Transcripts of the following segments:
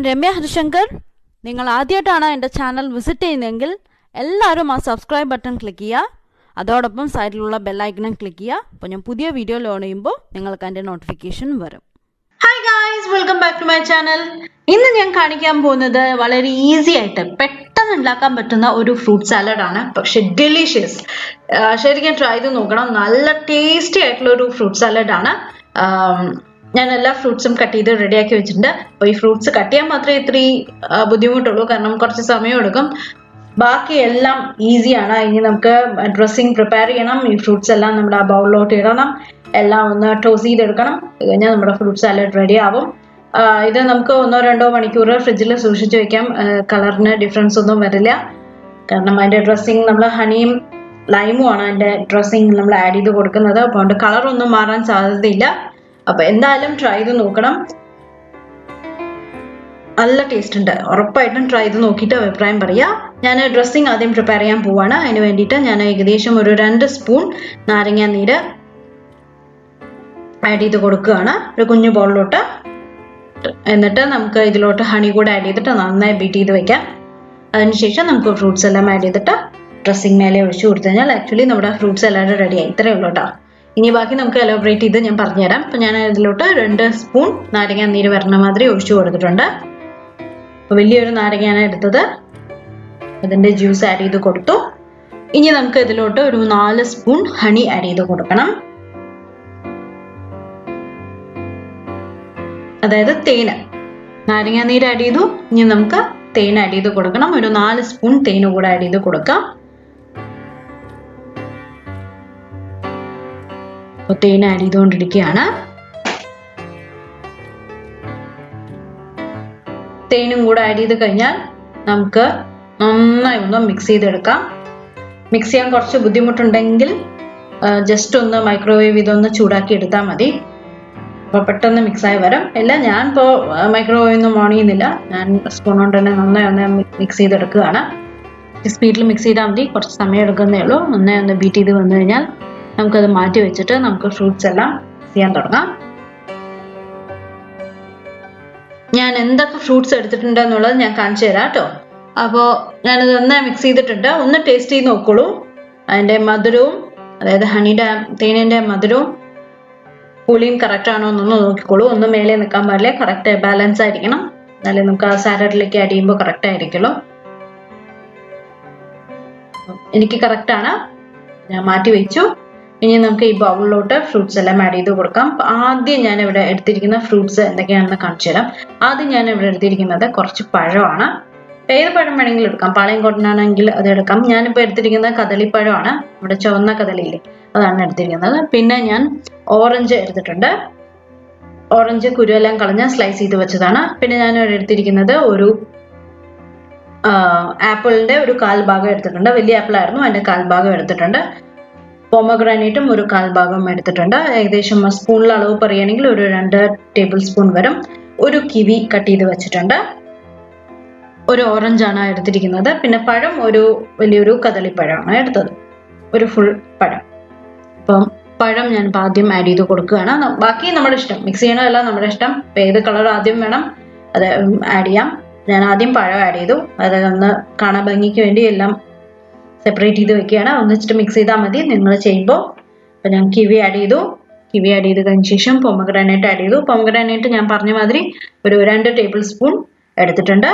ഞാൻ രമ്യ ഹരിശങ്കർ. നിങ്ങൾ ആദ്യമായിട്ടാണ് എൻ്റെ ചാനൽ വിസിറ്റ് ചെയ്യുന്നതെങ്കിൽ എല്ലാവരും ആ സബ്സ്ക്രൈബ് ബട്ടൺ ക്ലിക്ക് ചെയ്യുക. അതോടൊപ്പം സൈഡിലുള്ള ബെല്ലൈക്കണും ക്ലിക്ക് ചെയ്യുക. അപ്പോൾ ഞാൻ പുതിയ വീഡിയോ ലോഡ് ചെയ്യുമ്പോൾ നിങ്ങൾക്ക് അതിൻ്റെ നോട്ടിഫിക്കേഷൻ വരും. Hi guys, welcome back to my channel. ഇന്ന് ഞാൻ കാണിക്കാൻ പോകുന്നത് വളരെ ഈസി ആയിട്ട് പെട്ടെന്ന് ഉണ്ടാക്കാൻ പറ്റുന്ന ഒരു ഫ്രൂട്ട് സാലഡ് ആണ്. പക്ഷെ ഡെലീഷ്യസ്. ശരിക്കും ട്രൈ ചെയ്ത് നോക്കണം. നല്ല ടേസ്റ്റി ആയിട്ടുള്ള ഒരു ഫ്രൂട്ട് സാലഡ് ആണ്. ഞാൻ എല്ലാ ഫ്രൂട്ട്സും കട്ട് ചെയ്ത് റെഡിയാക്കി വെച്ചിട്ടുണ്ട്. അപ്പോൾ ഈ ഫ്രൂട്ട്സ് കട്ട് ചെയ്യാൻ മാത്രമേ ഇത്തിരി ബുദ്ധിമുട്ടുള്ളൂ, കാരണം കുറച്ച് സമയം എടുക്കും. ബാക്കി എല്ലാം ഈസിയാണ്. ഇനി നമുക്ക് ഡ്രസ്സിങ് പ്രിപ്പയർ ചെയ്യണം. ഈ ഫ്രൂട്ട്സ് എല്ലാം നമ്മുടെ ആ ബൗളിലോട്ട് ഇടണം, എല്ലാം ഒന്ന് ടോസ് ചെയ്തെടുക്കണം. കഴിഞ്ഞാൽ നമ്മുടെ ഫ്രൂട്ട് സാലഡ് റെഡി ആവും. ഇത് നമുക്ക് 1-2 മണിക്കൂർ ഫ്രിഡ്ജിൽ സൂക്ഷിച്ച് വെക്കാം. കളറിന് ഡിഫറൻസ് ഒന്നും വരില്ല, കാരണം അതിൻ്റെ ഡ്രസ്സിങ് നമ്മൾ ഹണിയും ലൈമും ആണ് അതിൻ്റെ ഡ്രസ്സിങ് നമ്മൾ ആഡ് ചെയ്ത് കൊടുക്കുന്നത്. അപ്പോൾ അതുകൊണ്ട് കളറൊന്നും മാറാൻ സാധ്യതയില്ല. അപ്പോൾ എന്തായാലും ട്രൈ ചെയ്ത് നോക്കണം. നല്ല ടേസ്റ്റ് ഉണ്ട്. ഉറപ്പായിട്ടും ട്രൈ ചെയ്ത് നോക്കിയിട്ട് അഭിപ്രായം പറയാം. ഞാൻ ഡ്രസ്സിങ് ആദ്യം പ്രിപ്പയർ ചെയ്യാൻ പോവാണ്. അതിന് വേണ്ടിയിട്ട് ഞാൻ ഏകദേശം ഒരു 2 സ്പൂൺ നാരങ്ങ നീര് ആഡ് ചെയ്ത് കൊടുക്കുകയാണ് ഒരു കുഞ്ഞു ബൗളിലോട്ട്. എന്നിട്ട് നമുക്ക് ഇതിലോട്ട് ഹണി കൂടെ ആഡ് ചെയ്തിട്ട് നന്നായി ബീറ്റ് ചെയ്ത് വെക്കാം. അതിനുശേഷം നമുക്ക് ഫ്രൂട്ട്സ് എല്ലാം ആഡ് ചെയ്തിട്ട് ഡ്രസ്സിങ് മേലെ ഒഴിച്ചു കൊടുത്തു കഴിഞ്ഞാൽ ആക്ച്വലി നമ്മുടെ ഫ്രൂട്ട്സ് എല്ലാം റെഡിയായി. ഇത്രയേ ഉള്ളൂ കേട്ടോ. ഇനി ബാക്കി നമുക്ക് എലോബറേറ്റ് ചെയ്ത് ഞാൻ പറഞ്ഞുതരാം. അപ്പം ഞാൻ ഇതിലോട്ട് 2 സ്പൂൺ നാരങ്ങ നീര് വരണ മാതിരി ഒഴിച്ചു കൊടുത്തിട്ടുണ്ട്. അപ്പോൾ വലിയൊരു നാരങ്ങയാണ് എടുത്തത്, അതിൻ്റെ ജ്യൂസ് ആഡ് ചെയ്ത് കൊടുത്തു. ഇനി നമുക്ക് ഇതിലോട്ട് ഒരു 4 സ്പൂൺ ഹണി ആഡ് ചെയ്ത് കൊടുക്കണം, അതായത് തേന്. നാരങ്ങ നീര് ആഡ് ചെയ്തു, ഇനി നമുക്ക് തേൻ ആഡ് ചെയ്ത് കൊടുക്കണം. ഒരു 4 സ്പൂൺ തേന് കൂടെ ആഡ് ചെയ്ത് കൊടുക്കാം. അപ്പോൾ തേൻ ആഡ് ചെയ്തുകൊണ്ടിരിക്കുകയാണ്. തേനും കൂടെ ആഡ് ചെയ്ത് കഴിഞ്ഞാൽ നമുക്ക് നന്നായി ഒന്ന് മിക്സ് ചെയ്തെടുക്കാം. മിക്സ് ചെയ്യാൻ കുറച്ച് ബുദ്ധിമുട്ടുണ്ടെങ്കിൽ ജസ്റ്റ് ഒന്ന് മൈക്രോവേവ് ഇതൊന്ന് ചൂടാക്കി എടുത്താൽ മതി. അപ്പോൾ പെട്ടെന്ന് മിക്സായി വരും. ഇല്ല, ഞാൻ ഇപ്പോൾ മൈക്രോവേവ് ഒന്നും ഓൺ ചെയ്യുന്നില്ല. ഞാൻ സ്പൂൺ കൊണ്ട് തന്നെ നന്നായി ഒന്ന് മിക്സ് ചെയ്തെടുക്കുകയാണ്. സ്പീഡിൽ മിക്സ് ചെയ്താൽ മതി, കുറച്ച് സമയം എടുക്കുന്നേ ഉള്ളൂ. നന്നായി ഒന്ന് ബീറ്റ് ചെയ്ത് വന്നു കഴിഞ്ഞാൽ നമുക്കത് മാറ്റി വെച്ചിട്ട് നമുക്ക് ഫ്രൂട്ട്സ് എല്ലാം ചെയ്യാൻ തുടങ്ങാം. ഞാൻ എന്തൊക്കെ ഫ്രൂട്ട്സ് എടുത്തിട്ടുണ്ട് എന്നുള്ളത് ഞാൻ കാണിച്ചു തരാം കേട്ടോ. അപ്പോൾ ഞാനത് നന്നായി മിക്സ് ചെയ്തിട്ടുണ്ട്. ഒന്ന് ടേസ്റ്റ് ചെയ്ത് നോക്കോളൂ. അതിൻ്റെ മധുരവും, അതായത് ഹണിയുടെ തേനിൻ്റെ മധുരവും പുളിയും കറക്റ്റ് ആണോ എന്നൊന്ന് നോക്കിക്കോളൂ. ഒന്നും മേലെ നിൽക്കാൻ പാടില്ല, കറക്റ്റ് ബാലൻസ് ആയിരിക്കണം. എന്നാലേ നമുക്ക് ആ സാലഡിലേക്ക് ആഡ് ചെയ്യുമ്പോൾ കറക്റ്റ് ആയിരിക്കുള്ളൂ. എനിക്ക് കറക്റ്റാണ്, ഞാൻ മാറ്റി വെച്ചു. ഇനി നമുക്ക് ഈ ബൗളിലോട്ട് ഫ്രൂട്ട്സ് എല്ലാം ആഡ് ചെയ്ത് കൊടുക്കാം. ആദ്യം ഞാൻ ഇവിടെ എടുത്തിരിക്കുന്ന ഫ്രൂട്ട്സ് എന്തൊക്കെയാണെന്ന് കാണിച്ചു തരാം. ആദ്യം ഞാൻ ഇവിടെ എടുത്തിരിക്കുന്നത് കുറച്ച് പഴമാണ്. ഏത് പഴം വേണമെങ്കിലും എടുക്കാം. പാളയംകോട്ടനാണെങ്കിൽ അത് എടുക്കാം. ഞാനിപ്പോൾ എടുത്തിരിക്കുന്നത് കദളിപ്പഴമാണ്. ഇവിടെ ചുവന്ന കദളിയില്ലേ, അതാണ് എടുത്തിരിക്കുന്നത്. പിന്നെ ഞാൻ ഓറഞ്ച് എടുത്തിട്ടുണ്ട്. ഓറഞ്ച് കുരുവെല്ലാം കളഞ്ഞ് സ്ലൈസ് ചെയ്ത് വെച്ചതാണ്. പിന്നെ ഞാൻ ഇവിടെ എടുത്തിരിക്കുന്നത് ഒരു ആപ്പിളിൻ്റെ ഒരു 1/4 ഭാഗം എടുത്തിട്ടുണ്ട്. വലിയ ആപ്പിളായിരുന്നു, അതിൻ്റെ 1/4 ഭാഗം എടുത്തിട്ടുണ്ട്. പോമഗ്രാനൈറ്റും ഒരു 1/4 ഭാഗം എടുത്തിട്ടുണ്ട്. ഏകദേശം സ്പൂണിൽ അളവ് പറയുകയാണെങ്കിൽ ഒരു 2 ടേബിൾ സ്പൂൺ വരും. ഒരു കിവി കട്ട് ചെയ്ത് വെച്ചിട്ടുണ്ട്. ഒരു ഓറഞ്ചാണ് എടുത്തിരിക്കുന്നത്. പിന്നെ പഴം ഒരു വലിയൊരു കദളിപ്പഴമാണ് എടുത്തത്, ഒരു ഫുൾ പഴം. അപ്പം പഴം ഞാൻ ആദ്യം ആഡ് ചെയ്ത് കൊടുക്കുകയാണ്. ബാക്കി നമ്മുടെ ഇഷ്ടം, മിക്സ് ചെയ്യണമല്ല നമ്മുടെ ഇഷ്ടം. ഇപ്പം ഏത് കളർ ആദ്യം വേണം അത് ആഡ് ചെയ്യാം. ഞാൻ ആദ്യം പഴം ആഡ് ചെയ്തു. അതായത് ഒന്ന് കാണാൻ ഭംഗിക്ക് വേണ്ടി എല്ലാം സെപ്പറേറ്റ് ചെയ്ത് വെക്കുകയാണ്. ഒന്നിച്ചിട്ട് മിക്സ് ചെയ്താൽ മതി നിങ്ങൾ ചെയ്യുമ്പോൾ. അപ്പോൾ ഞാൻ കിവി ആഡ് ചെയ്തു. കിവി ആഡ് ചെയ്ത് കഴിഞ്ഞ ശേഷം പൊമഗ്രാനൈറ്റ് ആഡ് ചെയ്തു. പൊമഗ്രാനൈറ്റ് ഞാൻ പറഞ്ഞ മാതിരി ഒരു 2 ടേബിൾ സ്പൂൺ എടുത്തിട്ടുണ്ട്.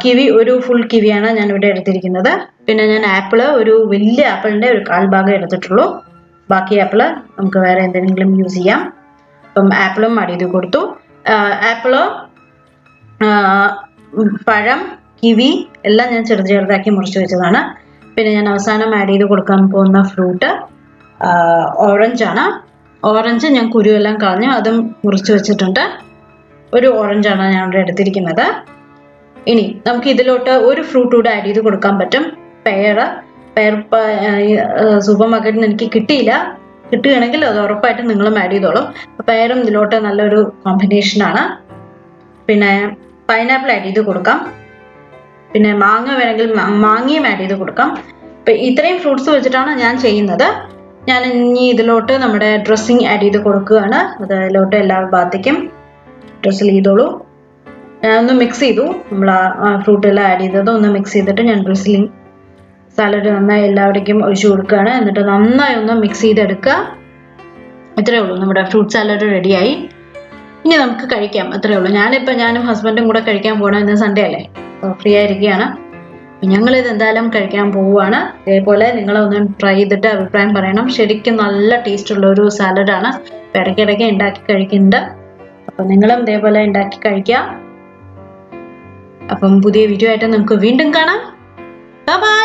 കിവി ഒരു ഫുൾ കിവിയാണ് ഞാൻ ഇവിടെ എടുത്തിരിക്കുന്നത്. പിന്നെ ഞാൻ ആപ്പിള് ഒരു വലിയ ആപ്പിളിൻ്റെ ഒരു 1/4 ഭാഗം എടുത്തിട്ടുള്ളൂ. ബാക്കി ആപ്പിള് നമുക്ക് വേറെ എന്തെങ്കിലും യൂസ് ചെയ്യാം. അപ്പം ആപ്പിളും ആഡ് ചെയ്ത് കൊടുത്തു. ആപ്പിള്, പഴം, കിവി എല്ലാം ഞാൻ ചെറുതാക്കി മുറിച്ച് വെച്ചതാണ്. പിന്നെ ഞാൻ അവസാനം ആഡ് ചെയ്ത് കൊടുക്കാൻ പോകുന്ന ഫ്രൂട്ട് ഓറഞ്ചാണ്. ഓറഞ്ച് ഞാൻ കുരുവെല്ലാം കളഞ്ഞ് അതും മുറിച്ച് വെച്ചിട്ടുണ്ട്. ഒരു ഓറഞ്ചാണ് ഞാൻ ഇവിടെ എടുത്തിരിക്കുന്നത്. ഇനി നമുക്ക് ഇതിലോട്ട് ഒരു ഫ്രൂട്ട് കൂടെ ആഡ് ചെയ്ത് കൊടുക്കാൻ പറ്റും. പെയർ സൂപ്പർ മാർക്കറ്റിൽ നിന്ന് എനിക്ക് കിട്ടിയില്ല. കിട്ടുകയാണെങ്കിൽ അത് ഉറപ്പായിട്ടും നിങ്ങളും ആഡ് ചെയ്തോളും. പെയറും ഇതിലോട്ട് നല്ലൊരു കോമ്പിനേഷനാണ്. പിന്നെ പൈനാപ്പിൾ ആഡ് ചെയ്ത് കൊടുക്കാം. പിന്നെ മാങ്ങ വേണമെങ്കിൽ മാങ്ങയും ആഡ് ചെയ്ത് കൊടുക്കാം. ഇപ്പം ഇത്രയും ഫ്രൂട്ട്സ് വെച്ചിട്ടാണ് ഞാൻ ചെയ്യുന്നത്. ഞാൻ ഇനി ഇതിലോട്ട് നമ്മുടെ ഡ്രസ്സിങ് ആഡ് ചെയ്ത് കൊടുക്കുകയാണ്. അത് അതിലോട്ട് എല്ലാ ഭാഗത്തേക്കും ഡ്രസ്സിൽ ചെയ്തോളൂ. ഞാനൊന്ന് മിക്സ് ചെയ്തു. നമ്മൾ ആ ഫ്രൂട്ടെല്ലാം ആഡ് ചെയ്തത് ഒന്ന് മിക്സ് ചെയ്തിട്ട് ഞാൻ ഡ്രസ്സിലിംഗ് സാലഡ് നന്നായി എല്ലാവിടേക്കും ഒഴിച്ചു കൊടുക്കുകയാണ്. എന്നിട്ട് നന്നായി ഒന്ന് മിക്സ് ചെയ്തെടുക്കുക. ഇത്രയേ ഉള്ളൂ, നമ്മുടെ ഫ്രൂട്ട് സാലഡ് റെഡിയായി. ഇനി നമുക്ക് കഴിക്കാം, അത്രയേ ഉള്ളൂ. ഞാനും ഹസ്ബൻഡും കൂടെ കഴിക്കാൻ പോകണം. ഇന്ന് സൺഡേ അല്ലേ, ഫ്രീ ആയിരിക്കുകയാണ്. ഞങ്ങളിത് എന്തായാലും കഴിക്കാൻ പോവുകയാണ്. ഇതേപോലെ നിങ്ങളൊന്ന് ട്രൈ ചെയ്തിട്ട് അഭിപ്രായം പറയണം. ശരിക്കും നല്ല ടേസ്റ്റ് ഉള്ള ഒരു സാലഡാണ്. ഇടയ്ക്കിടയ്ക്ക് ഉണ്ടാക്കി കഴിക്കുന്നുണ്ട്. അപ്പം നിങ്ങളും ഇതേപോലെ ഉണ്ടാക്കി കഴിക്കുക. അപ്പം പുതിയ വീഡിയോ ആയിട്ട് നമുക്ക് വീണ്ടും കാണാം. Bye bye.